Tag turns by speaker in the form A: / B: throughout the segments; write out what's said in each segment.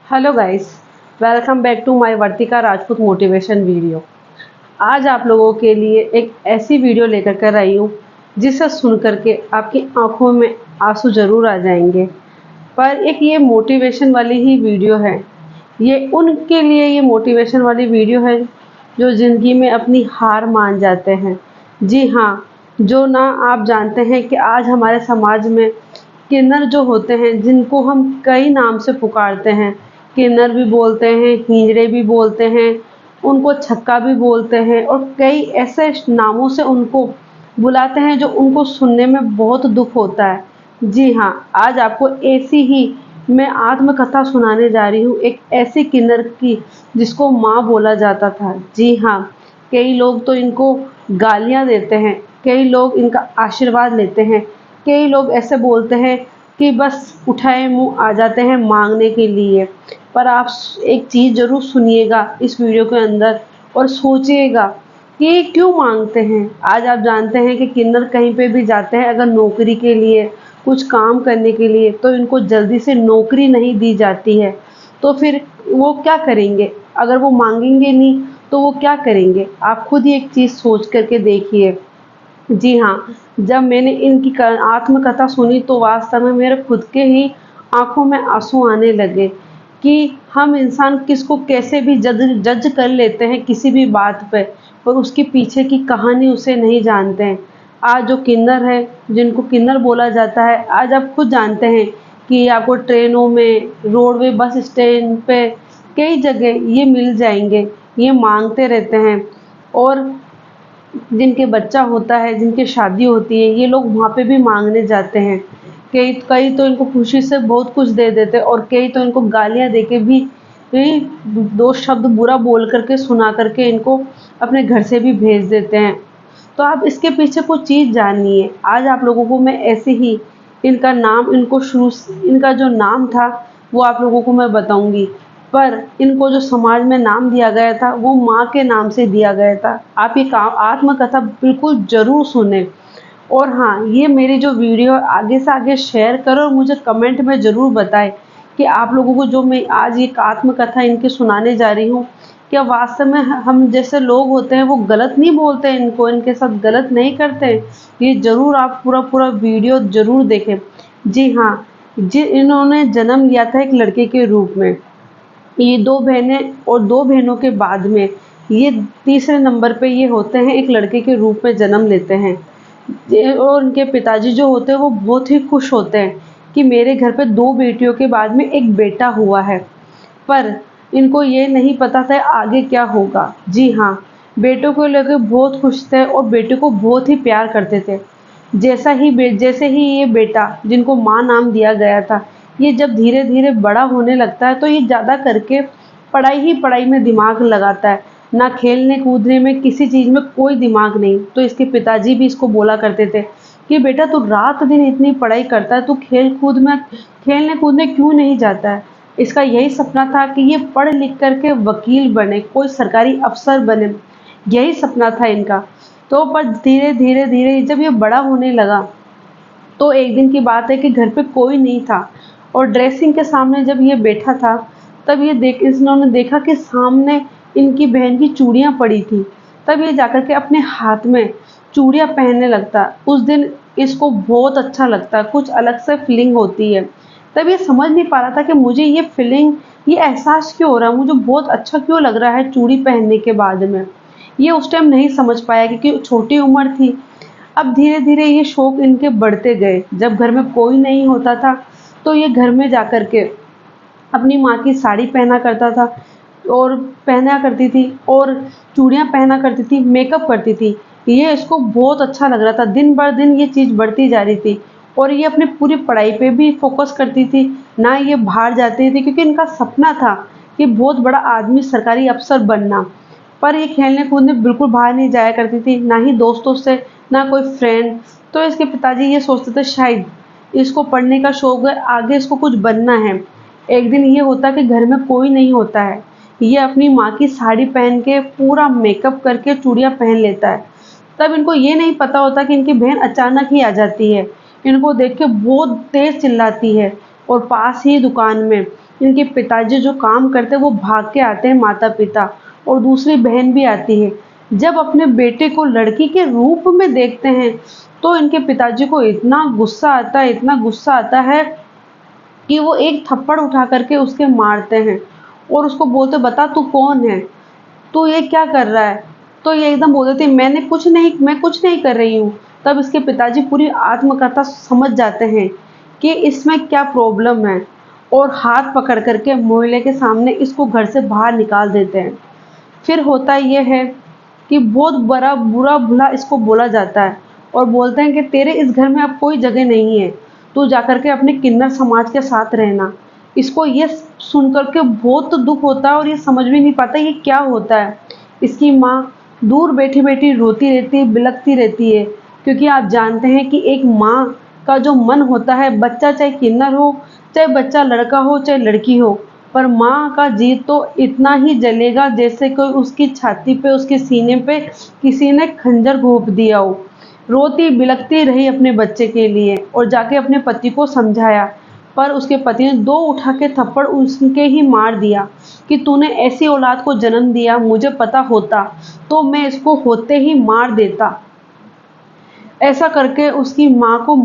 A: Hello guys, welcome back to my Vartika Rajput motivation video. आज आप लोगों के लिए एक ऐसी वीडियो लेकर कर आई हूँ जिसे सुन करके आपकी आंखों में आंसू जरूर आ जाएंगे। पर एक ये मोटिवेशन वाली ही वीडियो है। ये उनके लिए ये मोटिवेशन वाली वीडियो है जो ज़िंदगी में अपनी हार मान जाते हैं। जी हाँ, जो ना आप जानते हैं कि आज हमारे समाज में किन्नर जो होते हैं, जिनको हम कई नाम से पुकारते हैं। किन्नर भी बोलते हैं, हिजड़े भी बोलते हैं, उनको छक्का भी बोलते हैं और कई ऐसे नामों से उनको बुलाते हैं जो उनको सुनने में बहुत दुख होता है। जी हाँ, आज आपको ऐसी ही मैं आत्मकथा सुनाने जा रही हूँ, एक ऐसी किन्नर की जिसको माँ बोला जाता था। जी हाँ, कई लोग तो इनको गालियाँ देते हैं, कई लोग इनका आशीर्वाद लेते हैं, कई लोग ऐसे बोलते हैं कि बस उठाए मुँह आ जाते हैं माँगने के लिए। पर आप एक चीज़ ज़रूर सुनिएगा इस वीडियो के अंदर और सोचिएगा कि क्यों माँगते हैं। आज आप जानते हैं कि किन्नर कहीं पे भी जाते हैं अगर नौकरी के लिए, कुछ काम करने के लिए, तो इनको जल्दी से नौकरी नहीं दी जाती है। तो फिर वो क्या करेंगे? अगर वो माँगेंगे नहीं तो वो क्या करेंगे? आप खुद ही एक चीज़ सोच कर के देखिए। जी हाँ, जब मैंने इनकी आत्मकथा सुनी तो वास्तव में मेरे खुद के ही आँखों में आँसू आने लगे कि हम इंसान किसको कैसे भी जज जज कर लेते हैं किसी भी बात पे, पर उसके पीछे की कहानी उसे नहीं जानते हैं। आज जो किन्नर है, जिनको किन्नर बोला जाता है, आज आप खुद जानते हैं कि आपको ट्रेनों में, रोडवे, बस स्टैंड पे कई जगह ये मिल जाएँगे। ये माँगते रहते हैं और जिनके बच्चा होता है, जिनकी शादी होती है, ये लोग वहाँ पे भी माँगने जाते हैं। कई कई तो इनको खुशी से बहुत कुछ दे देते हैं और कई तो इनको गालियाँ देके भी 2 शब्द बुरा बोल कर के, सुना कर के इनको अपने घर से भी भेज देते हैं। तो आप इसके पीछे कुछ चीज़ जानिए। आज आप लोगों को मैं ऐसे ही इनका नाम, इनको शुरू से इनका जो नाम था वो आप लोगों को मैं बताऊँगी। पर इनको जो समाज में नाम दिया गया था वो माँ के नाम से दिया गया था। आप ये आत्मकथा बिल्कुल ज़रूर सुनें। और हाँ, ये मेरी जो वीडियो आगे से आगे शेयर करो और मुझे कमेंट में ज़रूर बताएं कि आप लोगों को जो मैं आज एक आत्मकथा इनकी सुनाने जा रही हूँ, क्या वास्तव में हम जैसे लोग होते हैं वो गलत नहीं बोलते हैं, इनको इनके साथ गलत नहीं करते हैं। ये ज़रूर आप पूरा वीडियो ज़रूर देखें। जी हाँ, जी इन्होंने जन्म लिया था एक लड़के के रूप में। ये 2 बहनें और 2 बहनों के बाद में ये तीसरे नंबर पे ये होते हैं, एक लड़के के रूप में जन्म लेते हैं। और उनके पिताजी जो होते हैं वो बहुत ही खुश होते हैं कि मेरे घर पे 2 बेटियों के बाद में एक बेटा हुआ है। पर इनको ये नहीं पता था आगे क्या होगा। जी हाँ, बेटों को लेकर बहुत खुश थे और बेटे को बहुत ही प्यार करते थे। जैसे ही ये बेटा, जिनको माँ नाम दिया गया था, ये जब धीरे-धीरे बड़ा होने लगता है तो ये ज़्यादा करके पढ़ाई ही पढ़ाई में दिमाग लगाता है। ना खेलने-कूदने में, किसी चीज़ में कोई दिमाग नहीं। तो इसके पिताजी भी इसको बोला करते थे कि बेटा तू रात-दिन इतनी पढ़ाई करता है, तू खेलने-कूदने क्यों नहीं जाता है? इसका यही सपना था कि ये पढ़ लिख कर के वकील बने, कोई सरकारी अफ़सर बने, यही सपना था इनका। तो पर धीरे-धीरे जब ये बड़ा होने लगा, तो एक दिन की बात है कि घर पे कोई नहीं था और ड्रेसिंग के सामने जब ये बैठा था, तब इन्होंने देखा कि सामने इनकी बहन की चूड़ियाँ पड़ी थी। तब ये जाकर के अपने हाथ में चूड़ियाँ पहनने लगता। उस दिन इसको बहुत अच्छा लगता, कुछ अलग से फीलिंग होती है। तब ये समझ नहीं पा रहा था कि मुझे ये फीलिंग, ये एहसास क्यों हो रहा है, मुझे बहुत अच्छा क्यों लग रहा है चूड़ी पहनने के बाद में। ये उस टाइम नहीं समझ पाया क्योंकि छोटी उम्र थी। अब धीरे-धीरे ये शौक इनके बढ़ते गए। जब घर में कोई नहीं होता था, तो ये घर में जाकर के अपनी माँ की साड़ी पहना करता था और पहना करती थी और चूड़ियाँ पहना करती थी, मेकअप करती थी। ये इसको बहुत अच्छा लग रहा था, दिन बर दिन ये चीज़ बढ़ती जा रही थी और ये अपनी पूरी पढ़ाई पे भी फ़ोकस करती थी, ना ये बाहर जाती थी क्योंकि इनका सपना था कि बहुत बड़ा आदमी, सरकारी अफ़सर बनना। पर ये खेलने-कूदने बिल्कुल बाहर नहीं जाया करती थी, ना ही दोस्तों से, ना कोई फ्रेंड। तो इसके पिताजी ये सोचते थे शायद इसको पढ़ने का शौक है, आगे इसको कुछ बनना है। एक दिन ये होता कि घर में कोई नहीं होता है, ये अपनी माँ की साड़ी पहन के, पूरा मेकअप करके, चूड़ियाँ पहन लेता है। तब इनको ये नहीं पता होता कि इनकी बहन अचानक ही आ जाती है। इनको देख के बहुत तेज़ चिल्लाती है और पास ही दुकान में इनके पिताजी जो काम करते हैं वो भाग के आते हैं माता पिता, और दूसरी बहन भी आती है। जब अपने बेटे को लड़की के रूप में देखते हैं तो इनके पिताजी को इतना गुस्सा आता है, इतना गुस्सा आता है कि वो एक थप्पड़ उठा करके उसके मारते हैं और उसको बोलते, बता तू कौन है, तू ये क्या कर रहा है। तो ये एकदम बोल देती, मैं कुछ नहीं कर रही हूँ। तब इसके पिताजी पूरी आत्मकथा समझ जाते हैं कि इसमें क्या प्रॉब्लम है, और हाथ पकड़ करके मोहल्ले के सामने इसको घर से बाहर निकाल देते हैं। फिर होता ये है कि बहुत बड़ा बुरा भला इसको बोला जाता है और बोलते हैं कि तेरे इस घर में अब कोई जगह नहीं है, तू जाकर के अपने किन्नर समाज के साथ रहना। इसको ये सुन कर के बहुत दुख होता है और ये समझ भी नहीं पाता ये क्या होता है। इसकी माँ दूर बैठी बैठी रोती रहती है, बिलखती रहती है, क्योंकि आप जानते हैं कि एक माँ का जो मन होता है, बच्चा चाहे किन्नर हो, चाहे बच्चा लड़का हो, चाहे लड़की हो, पर माँ का जी तो इतना ही जलेगा जैसे कोई उसकी छाती पे, उसके सीने पे किसी ने खंजर घोंप दिया हो। रोती बिलखती रही अपने बच्चे के लिए और जाके अपने पति को समझाया, पर उसके पति ने दो उठा के थप्पड़ उसके ही मार दिया कि तूने ऐसी औलाद को जन्म दिया, मुझे पता होता तो मैं इसको होते ही मार देता। ऐसा करके उसकी माँ को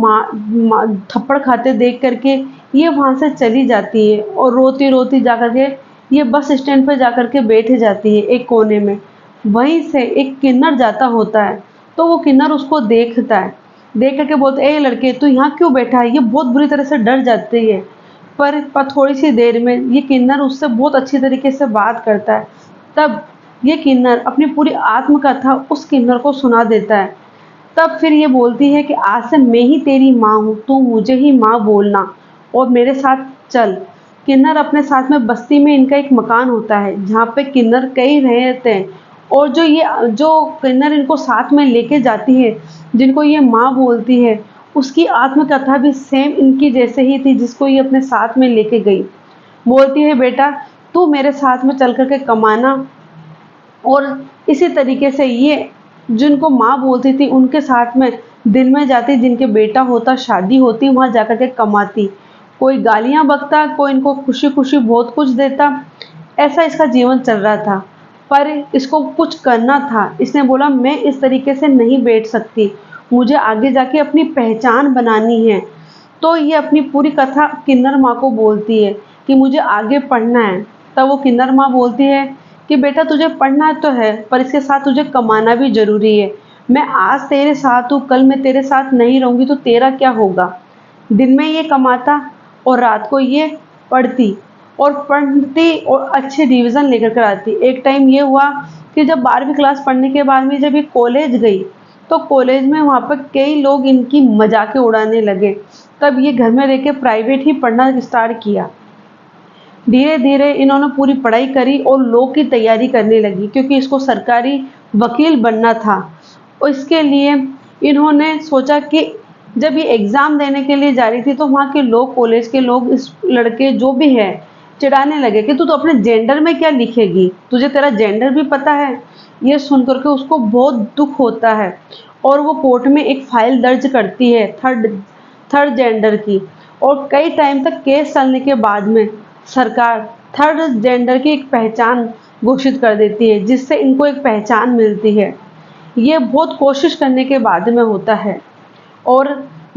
A: थप्पड़ खाते देख करके ये वहाँ से चली जाती है और रोती रोती जा कर के ये बस स्टैंड पे जा कर के बैठ जाती है एक कोने में। वहीं से एक किन्नर जाता होता है, तो वो किन्नर उसको देखता है, देख कर के बोलता है, ए लड़के तू यहाँ क्यों बैठा है। ये बहुत बुरी तरह से डर जाती है, पर थोड़ी सी देर में ये किन्नर उससे बहुत अच्छी तरीके से बात करता है। तब ये किन्नर अपनी पूरी आत्मकथा उस किन्नर को सुना देता है। तब फिर ये बोलती है कि आज से मैं ही तेरी माँ हूँ, तू मुझे ही माँ बोलना और मेरे साथ चल। किन्नर अपने साथ में बस्ती में इनका एक मकान होता है जहाँ पे किन्नर कई रहते हैं, और जो किन्नर इनको साथ में लेके जाती है, जिनको ये माँ बोलती है, उसकी आत्मकथा भी सेम इनकी जैसे ही थी जिसको ये अपने साथ में लेके गई। बोलती है, बेटा तू मेरे साथ में चल कर के कमाना, और इसी तरीके से ये जिनको माँ बोलती थी उनके साथ में दिन में जाती, जिनके बेटा होता, शादी होती, वहाँ जाकर के कमाती। कोई गालियाँ बकता, कोई इनको खुशी खुशी बहुत कुछ देता। ऐसा इसका जीवन चल रहा था, पर इसको कुछ करना था। इसने बोला, मैं इस तरीके से नहीं बैठ सकती, मुझे आगे जाके अपनी पहचान बनानी है। तो ये अपनी पूरी कथा किन्नर माँ को बोलती है कि मुझे आगे पढ़ना है। तब वो किन्नर माँ बोलती है कि बेटा तुझे पढ़ना तो है, पर इसके साथ तुझे कमाना भी ज़रूरी है। मैं आज तेरे साथ हूँ, कल मैं तेरे साथ नहीं रहूँगी तो तेरा क्या होगा। दिन में ये कमाता और रात को ये पढ़ती, और अच्छे डिवीज़न लेकर कर आती। एक टाइम ये हुआ कि जब 12वीं क्लास पढ़ने के बाद में जब ये कॉलेज गई, तो कॉलेज में वहाँ पर कई लोग इनकी मजाकें उड़ाने लगे। तब ये घर में रह के प्राइवेट ही पढ़ना स्टार्ट किया। धीरे धीरे इन्होंने पूरी पढ़ाई करी और लॉ की तैयारी करने लगी, क्योंकि इसको सरकारी वकील बनना था। और इसके लिए इन्होंने सोचा कि जब ये एग्ज़ाम देने के लिए जा रही थी तो वहाँ के लोग, कॉलेज के लोग इस लड़के जो भी है चिढ़ाने लगे कि तू तो अपने जेंडर में क्या लिखेगी, तुझे तेरा जेंडर भी पता है। ये सुन करके उसको बहुत दुख होता है और वो कोर्ट में एक फाइल दर्ज करती है थर्ड जेंडर की, और कई टाइम तक केस चलने के बाद में सरकार थर्ड जेंडर की एक पहचान घोषित कर देती है, जिससे इनको एक पहचान मिलती है। ये बहुत कोशिश करने के बाद में होता है। और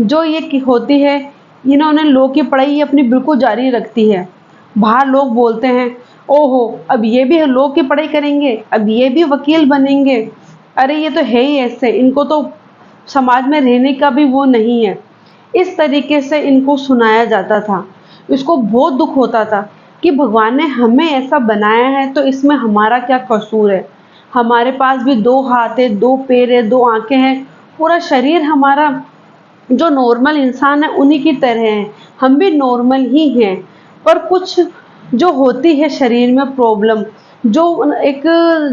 A: जो ये होती है, इन्होंने लॉ की पढ़ाई अपनी बिल्कुल जारी रखती है। बाहर लोग बोलते हैं, ओहो अब ये भी लॉ की पढ़ाई करेंगे, अब ये भी वकील बनेंगे, अरे ये तो है ही ऐसे, इनको तो समाज में रहने का भी वो नहीं है। इस तरीके से इनको सुनाया जाता था। इसको बहुत दुख होता था कि भगवान ने हमें ऐसा बनाया है तो इसमें हमारा क्या कसूर है। हमारे पास भी 2 हाथ है, 2 पैर है, 2 आंखें हैं, पूरा शरीर हमारा जो नॉर्मल इंसान है उन्हीं की तरह है, हम भी नॉर्मल ही हैं। पर कुछ जो होती है शरीर में प्रॉब्लम, जो एक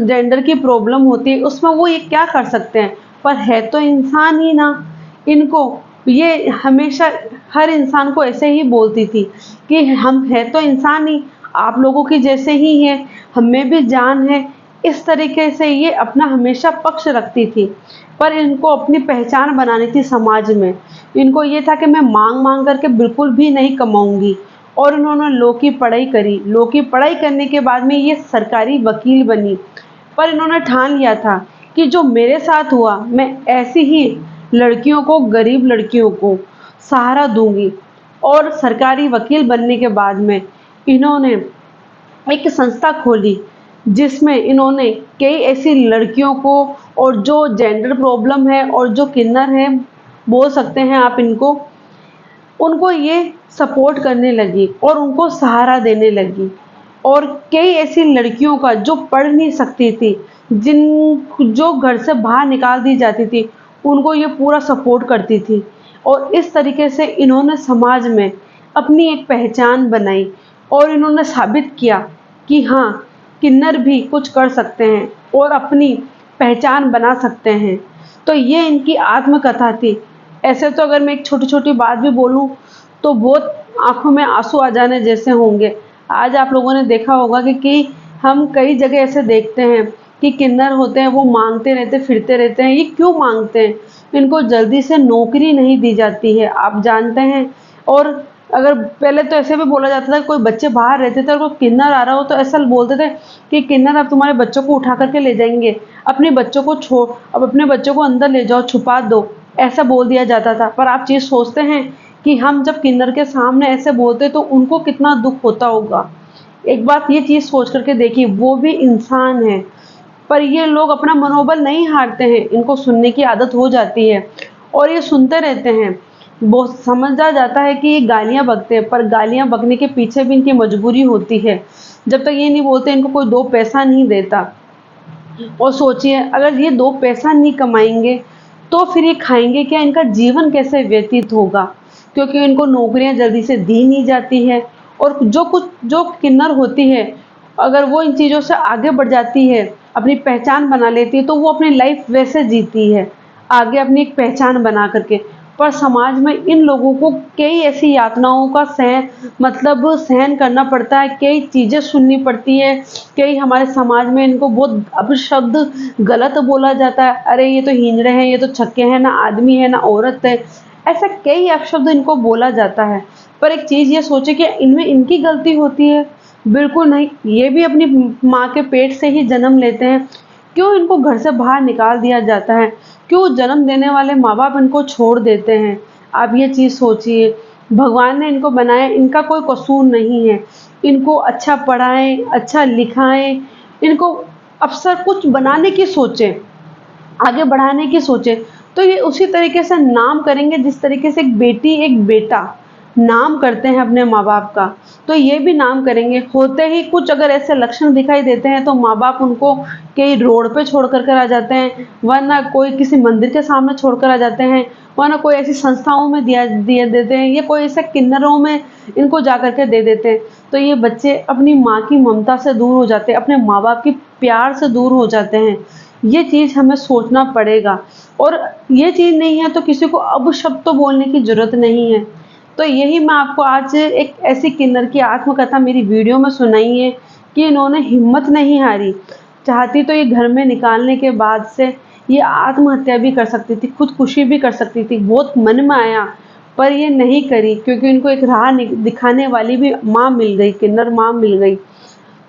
A: जेंडर की प्रॉब्लम होती है, उसमें वो ये क्या कर सकते हैं, पर है तो इंसान ही ना। इनको ये हमेशा हर इंसान को ऐसे ही बोलती थी कि हम है तो इंसान ही, आप लोगों की जैसे ही हैं, हमें भी जान है। इस तरीके से ये अपना हमेशा पक्ष रखती थी, पर इनको अपनी पहचान बनानी थी समाज में। इनको ये था कि मैं मांग मांग करके बिल्कुल भी नहीं कमाऊंगी, और उन्होंने लॉ की पढ़ाई करी। लॉ की पढ़ाई करने के बाद में ये सरकारी वकील बनी। पर इन्होंने ठान लिया था कि जो मेरे साथ हुआ, मैं ऐसी ही लड़कियों को, गरीब लड़कियों को सहारा दूंगी। और सरकारी वकील बनने के बाद में इन्होंने एक संस्था खोली, जिसमें इन्होंने कई ऐसी लड़कियों को, और जो जेंडर प्रॉब्लम है और जो किन्नर है बोल सकते हैं आप इनको, उनको ये सपोर्ट करने लगी और उनको सहारा देने लगी। और कई ऐसी लड़कियों का जो पढ़ नहीं सकती थी, जो घर से बाहर निकाल दी जाती थी, उनको ये पूरा सपोर्ट करती थी। और इस तरीके से इन्होंने समाज में अपनी एक पहचान बनाई और इन्होंने साबित किया कि हाँ, किन्नर भी कुछ कर सकते हैं और अपनी पहचान बना सकते हैं। तो ये इनकी आत्मकथा थी। ऐसे तो अगर मैं एक छोटी-छोटी बात भी बोलूँ तो बहुत आँखों में आँसू आ जाने जैसे होंगे। आज आप लोगों ने देखा होगा कि हम कई जगह ऐसे देखते हैं कि किन्नर होते हैं, वो माँगते रहते, फिरते रहते हैं। ये क्यों माँगते हैं? इनको जल्दी से नौकरी नहीं दी जाती है, आप जानते हैं। और अगर पहले तो ऐसे भी बोला जाता था, कोई बच्चे बाहर रहते थे और कोई किन्नर आ रहा हो तो ऐसा बोलते थे कि किन्नर अब तुम्हारे बच्चों को उठा करके ले जाएँगे, अपने बच्चों को अब अपने बच्चों को अंदर ले जाओ, छुपा दो, ऐसा बोल दिया जाता था। पर आप चीज़ सोचते हैं कि हम जब किन्नर के सामने ऐसे बोलते तो उनको कितना दुःख होता होगा। एक बात ये चीज़ सोच कर के देखिए, वो भी इंसान है। पर ये लोग अपना मनोबल नहीं हारते हैं, इनको सुनने की आदत हो जाती है और ये सुनते रहते हैं। वो समझा जाता है कि ये गालियाँ बकते हैं, पर गालियाँ बकने के पीछे भी इनकी मजबूरी होती है। जब तक ये नहीं बोलते, इनको कोई 2 पैसा नहीं देता। और सोचिए, अगर ये 2 पैसा नहीं कमाएँगे, तो फिर ये खाएँगे क्या? इनका जीवन कैसे व्यतीत होगा? क्योंकि इनको नौकरियाँ जल्दी से दी नहीं जाती है। और जो किन्नर होती है, अगर वो इन चीज़ों से आगे बढ़ जाती है, अपनी पहचान बना लेती है, तो वो अपनी लाइफ़ वैसे जीती है, आगे अपनी एक पहचान बना कर के। पर समाज में इन लोगों को कई ऐसी यातनाओं का सहन करना पड़ता है, कई चीज़ें सुननी पड़ती है, कई हमारे समाज में इनको बहुत अपशब्द गलत बोला जाता है। अरे ये तो हिंजड़े हैं, ये तो छक्के हैं, ना आदमी है, ना औरत है। ऐसा कई अपशब्द इनको बोला जाता है। पर एक चीज़ ये सोचिए कि इनमें इनकी गलती होती है? बिल्कुल नहीं, ये भी अपनी माँ के पेट से ही जन्म लेते हैं। क्यों इनको घर से बाहर निकाल दिया जाता है? क्यों जन्म देने वाले माँ-बाप इनको छोड़ देते हैं? आप ये चीज़ सोचिए। भगवान ने इनको बनाया, इनका कोई कसूर नहीं है। इनको अच्छा पढ़ाएँ, अच्छा लिखाएँ, इनको अफ़सर कुछ बनाने की सोचें, आगे बढ़ाने की सोचें, तो ये उसी तरीके से नाम करेंगे जिस तरीके से एक बेटी, एक बेटा नाम करते हैं अपने माँ-बाप का, तो ये भी नाम करेंगे। होते ही कुछ अगर ऐसे लक्षण दिखाई देते हैं तो माँ-बाप उनको कहीं रोड पे छोड़ कर आ जाते हैं, वरना कोई किसी मंदिर के सामने छोड़कर आ जाते हैं, वरना कोई ऐसी संस्थाओं में दिया दिए देते हैं, या कोई ऐसे किन्नरों में इनको जा कर के दे देते हैं। तो ये बच्चे अपनी माँ की ममता से दूर हो जाते हैं, अपने माँ-बाप के प्यार से दूर हो जाते हैं। ये चीज़ हमें सोचना पड़ेगा। और ये चीज़ नहीं है तो किसी को अपशब्द तो बोलने की ज़रूरत नहीं है। तो यही मैं आपको आज एक ऐसी किन्नर की आत्मकथा मेरी वीडियो में सुनाई है कि इन्होंने हिम्मत नहीं हारी। चाहती तो ये घर में निकालने के बाद से ये आत्महत्या भी कर सकती थी, खुदकुशी भी कर सकती थी, बहुत मन में आया, पर ये नहीं करी क्योंकि इनको एक राह दिखाने वाली भी माँ मिल गई, किन्नर माँ मिल गई।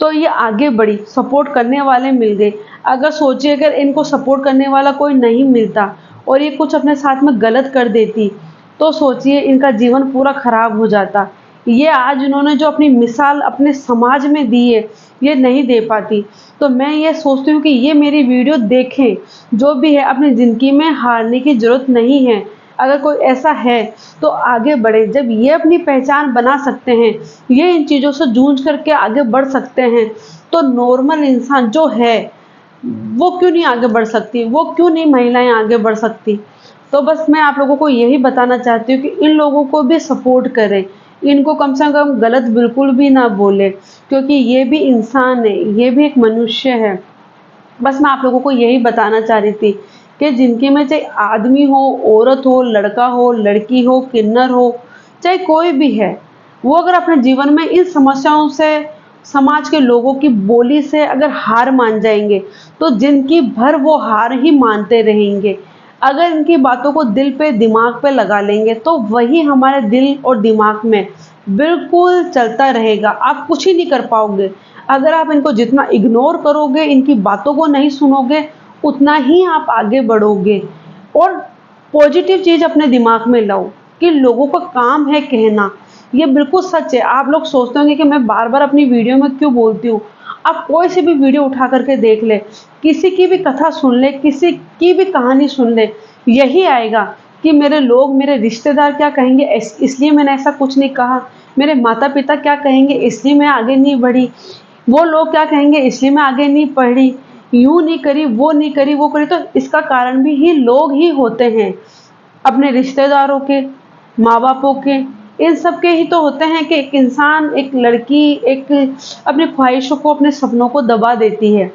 A: तो ये आगे बढ़ी, सपोर्ट करने वाले मिल गए। अगर सोचिए, अगर इनको सपोर्ट करने वाला कोई नहीं मिलता और ये कुछ अपने साथ में गलत कर देती, तो सोचिए इनका जीवन पूरा खराब हो जाता। ये आज इन्होंने जो अपनी मिसाल अपने समाज में दी है, ये नहीं दे पाती। तो मैं ये सोचती हूँ कि ये मेरी वीडियो देखें, जो भी है अपनी ज़िंदगी में हारने की ज़रूरत नहीं है। अगर कोई ऐसा है तो आगे बढ़े। जब ये अपनी पहचान बना सकते हैं, ये इन चीज़ों से जूझ करके आगे बढ़ सकते हैं, तो नॉर्मल इंसान जो है, वो क्यों नहीं आगे बढ़ सकती? वो क्यों नहीं महिलाएँ आगे बढ़ सकती? तो बस मैं आप लोगों को यही बताना चाहती हूँ कि इन लोगों को भी सपोर्ट करें। इनको कम से कम गलत बिल्कुल भी ना बोलें, क्योंकि ये भी इंसान है, ये भी एक मनुष्य है। बस मैं आप लोगों को यही बताना चाह रही थी कि ज़िंदगी में चाहे आदमी हो, औरत हो, लड़का हो, लड़की हो, किन्नर हो, चाहे कोई भी है, वो अगर अपने जीवन में इन समस्याओं से, समाज के लोगों की बोली से अगर हार मान जाएँगे, तो ज़िंदगी भर वो हार ही मानते रहेंगे। अगर इनकी बातों को दिल पे, दिमाग पे लगा लेंगे, तो वही हमारे दिल और दिमाग में बिल्कुल चलता रहेगा, आप कुछ ही नहीं कर पाओगे। अगर आप इनको जितना इग्नोर करोगे, इनकी बातों को नहीं सुनोगे, उतना ही आप आगे बढ़ोगे। और पॉजिटिव चीज़ अपने दिमाग में लाओ कि लोगों का काम है कहना। ये बिल्कुल सच है। आप लोग सोचते होंगे कि मैं बार-बार अपनी वीडियो में क्यों बोलती हूँ। आप कोई सी भी वीडियो उठा करके देख ले, किसी की भी कथा सुन ले, किसी की भी कहानी सुन ले, यही आएगा कि मेरे लोग, मेरे रिश्तेदार क्या कहेंगे, इसलिए मैंने ऐसा कुछ नहीं कहा। मेरे माता-पिता क्या कहेंगे, इसलिए मैं आगे नहीं बढ़ी। वो लोग क्या कहेंगे, इसलिए मैं आगे नहीं बढ़ी। यूँ नहीं करी, वो नहीं करी, वो करी, तो इसका कारण भी ही लोग ही होते हैं। अपने रिश्तेदारों के, माँ-बापों के, इन सब के ही तो होते हैं कि एक इंसान, एक लड़की, एक अपनी ख्वाहिशों को, अपने सपनों को दबा देती है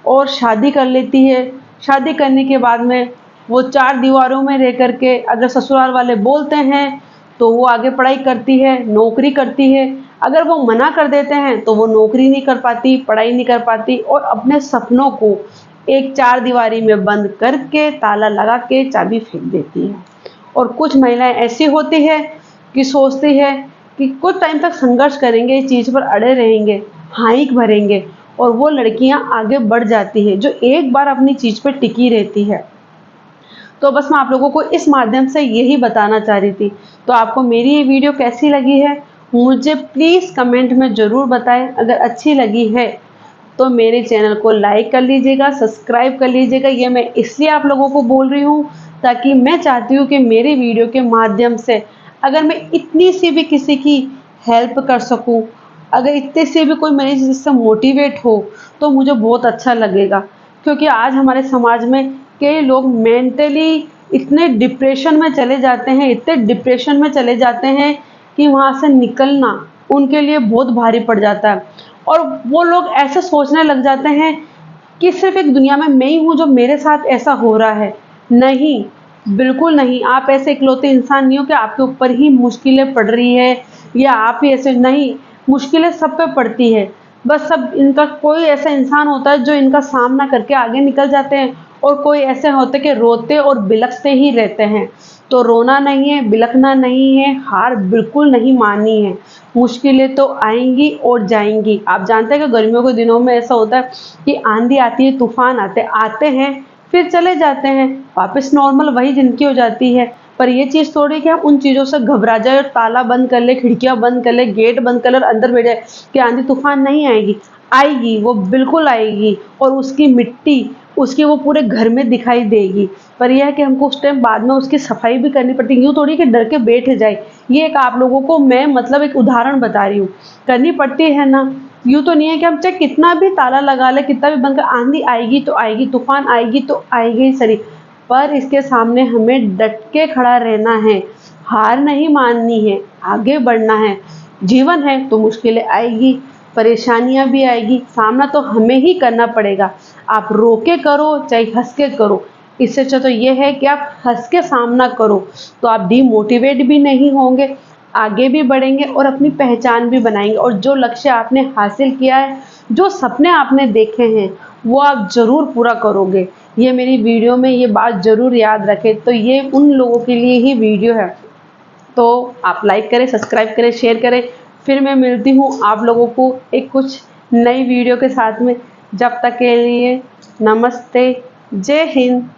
A: और शादी कर लेती है। शादी करने के बाद में वो 4 दीवारों में रह कर के, अगर ससुराल वाले बोलते हैं, तो वो आगे पढ़ाई करती है, नौकरी करती है। अगर वो मना कर देते हैं, तो वो नौकरी नहीं कर पाती, पढ़ाई नहीं कर पाती और अपने सपनों को एक 4 दीवारी में बंद करके, ताला लगा के चाबी फेंक देती है। और कुछ महिलाएं ऐसी होती है कि सोचती है कि कुछ टाइम तक संघर्ष करेंगे, इस चीज़ पर अड़े रहेंगे, हाइक भरेंगे, और वो लड़कियां आगे बढ़ जाती है जो एक बार अपनी चीज़ पर टिकी रहती है। तो बस मैं आप लोगों को इस माध्यम से यही बताना चाह रही थी। तो आपको मेरी ये वीडियो कैसी लगी है, मुझे प्लीज़ कमेंट में ज़रूर बताएं। अगर अच्छी लगी है तो मेरे चैनल को लाइक कर लीजिएगा, सब्सक्राइब कर लीजिएगा। ये मैं इसलिए आप लोगों को बोल रही हूँ ताकि मैं चाहती हूँ कि मेरी वीडियो के माध्यम से अगर मैं इतनी सी भी किसी की हेल्प कर सकूँ, अगर इतने से भी कोई मेरी जिससे मोटिवेट हो, तो मुझे बहुत अच्छा लगेगा। क्योंकि आज हमारे समाज में कई लोग मेंटली इतने डिप्रेशन में चले जाते हैं, इतने डिप्रेशन में चले जाते हैं कि वहाँ से निकलना उनके लिए बहुत भारी पड़ जाता है। और वो लोग ऐसे सोचने लग जाते हैं कि सिर्फ़ एक दुनिया में मैं ही हूँ जो मेरे साथ ऐसा हो रहा है। नहीं, बिल्कुल नहीं, आप ऐसे इकलौते इंसान नहीं हो कि आपके ऊपर ही मुश्किलें पड़ रही है या आप ही ऐसे नहीं, मुश्किलें सब पे पड़ती है। बस सब इनका कोई ऐसा इंसान होता है जो इनका सामना करके आगे निकल जाते हैं और कोई ऐसे होते हैं कि रोते और बिलखते ही रहते हैं। तो रोना नहीं है, बिलखना नहीं है, हार बिल्कुल नहीं माननी है। मुश्किलें तो आएँगी और जाएँगी। आप जानते हैं कि गर्मियों के दिनों में ऐसा होता है कि आंधी आती है, तूफ़ान आते हैं, फिर चले जाते हैं, वापस नॉर्मल वही ज़िंदगी हो जाती है। पर ये चीज़ थोड़ी कि हम उन चीज़ों से घबरा जाए और ताला बंद कर ले, खिड़कियाँ बंद कर ले, गेट बंद कर ले और अंदर बैठ जाए कि आंधी तूफ़ान नहीं आएगी। आएगी, वो बिल्कुल आएगी और उसकी मिट्टी, उसकी वो पूरे घर में दिखाई देगी। पर यह है कि हमको उस टाइम बाद में उसकी सफाई भी करनी पड़ती है। यूँ थोड़ी कि डर के बैठ जाए। ये एक आप लोगों को मैं मतलब एक उदाहरण बता रही हूँ। करनी पड़ती है ना। यूँ तो नहीं है कि हम चाहे कितना भी ताला लगा लें, कितना भी बंद कर, आंधी आएगी तो आएगी, तूफ़ान आएगी तो आएगी ही सही। पर इसके सामने हमें डट के खड़ा रहना है, हार नहीं माननी है, आगे बढ़ना है। जीवन है तो मुश्किलें आएगी, परेशानियाँ भी आएगी, सामना तो हमें ही करना पड़ेगा। आप रो के करो, चाहे हँस के करो। इससे अच्छा तो ये है कि आप हँस के सामना करो, तो आप डिमोटिवेट भी नहीं होंगे, आगे भी बढ़ेंगे और अपनी पहचान भी बनाएँगे। और जो लक्ष्य आपने हासिल किया है, जो सपने आपने देखे हैं, वो आप ज़रूर पूरा करोगे। ये मेरी वीडियो में ये बात ज़रूर याद रखें। तो ये उन लोगों के लिए ही वीडियो है। तो आप लाइक करें, सब्सक्राइब करें, शेयर करें। फिर मैं मिलती हूँ आप लोगों को एक कुछ नई वीडियो के साथ में। जब तक के लिए नमस्ते, जय हिंद।